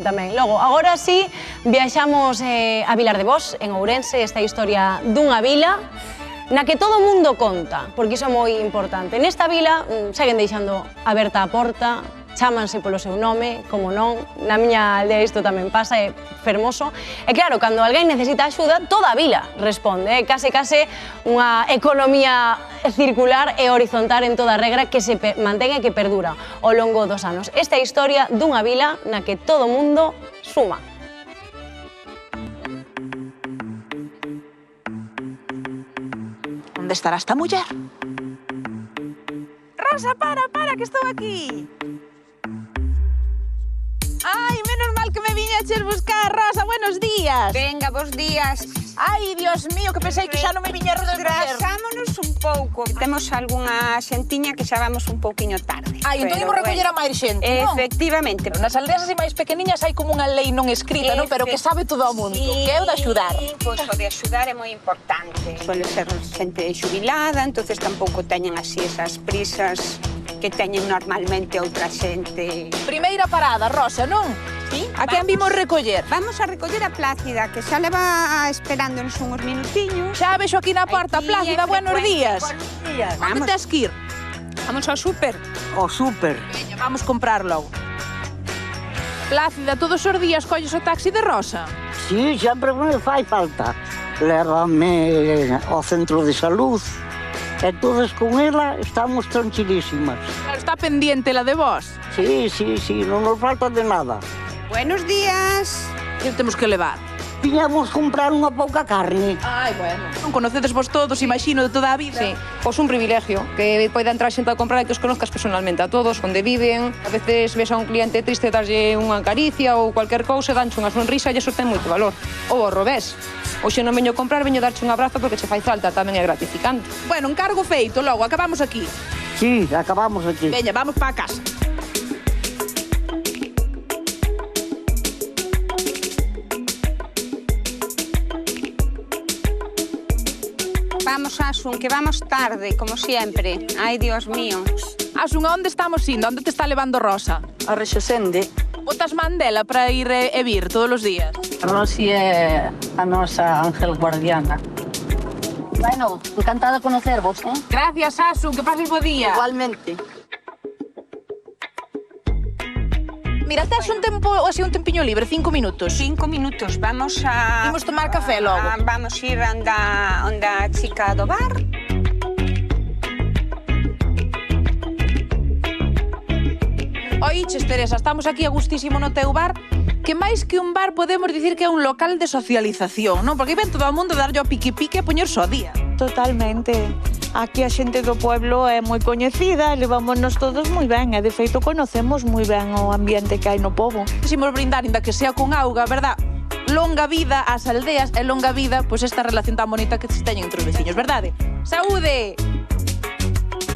tamén. Logo, agora sí, viaxamos a Vilar de Bos, en Ourense, esta historia dunha vila na que todo o mundo conta, porque iso é moi importante. Nesta vila seguen deixando aberta a porta, chámanse polo seu nome, como non, na miña aldea isto tamén pasa, é fermoso. E claro, cando alguén necesita axuda, toda a vila responde, é case unha economía circular e horizontal en toda regra que se mantén e que perdura ao longo dos anos. Esta é a historia dunha vila na que todo o mundo suma. Onde estará esta muller? Rosa, para, que estou aquí. Ai, menos mal que me viñeches buscar, Rosa, buenos días. Venga, bons días. Ai, Dios mío, que pensei que xa non me viña a recoller. Retrasámonos un pouco. Temos algunha xentiña que xa vamos un pouquiño tarde. Ai, entón imos recoller a máis xente, non? Efectivamente. Nas aldeas así máis pequeniñas hai como unha lei non escrita, non? Pero que sabe todo o mundo, que é o de axudar. Pois o de axudar é moi importante. Suele ser xente xubilada, entonces tampouco teñen así esas prisas que teñen normalmente outra xente. Primeira parada, Rosa, non? Sí, a quen vimos recoller? Vamos a recoller a Plácida, que xa leva esperándonos uns minutiños. Xa vexo aquí na porta, Plácida, buenos días. Buenos días. Onde tes que ir? Vamos ao súper. O súper. Veña, vamos comprar logo. Plácida, todos os días colles o taxi de Rosa? Sí, sempre me fai falta. Lévame ao centro de salud. E todas con ela estamos tranquilísimas. Claro, está pendiente la de vos. Sí, non nos falta de nada. Buenos días. Que temos que levar? Viñamos comprar unha pouca carne. Ai, bueno. Non conocedes vos todos, imagino, de toda a vida. Sí, pois un privilegio, que poida entrar xente a comprar e que os conozcas personalmente a todos, onde viven. A veces ves a un cliente triste darlle unha caricia ou cualquier cousa, danche unha sonrisa e iso ten moito valor. Ou ao revés. Hoxe non veño comprar, veño darche un abrazo porque che fai falta, tamén é gratificante. Bueno, encargo feito, logo, acabamos aquí. Sí, acabamos aquí. Veña, vamos pa casa. Vamos, Asun, que vamos tarde, como siempre. Ai, Dios mío. Asun, a onde estamos indo? Onde te está levando Rosa? A Rexosende. Botas mandela para ir e vir todos os días? A Rosi é a nosa ángel guardiana. Bueno, encantada de conocervos, eh? Gracias, Asun, que pases bo día. Igualmente. Mira, tes un tempo, así un tempiño libre, 5 minutos. 5 minutos, vamos a... Imos tomar café logo. Vamos ir onda a chica do bar. Oiches, Teresa, estamos aquí a gustísimo no teu bar, que máis que un bar podemos dicir que é un local de socialización, non? Porque ven todo o mundo darlle o pique-pique e poñerse ao día. Totalmente. Aquí a xente do pueblo é moi coñecida, levámonos todos moi ben, e de feito conocemos moi ben o ambiente que hai no pobo. Quixemos brindar, inda que sea con auga, verdad? Longa vida ás aldeas e longa vida, pois esta relación tan bonita que se teñen entre os veciños, verdade? Saúde!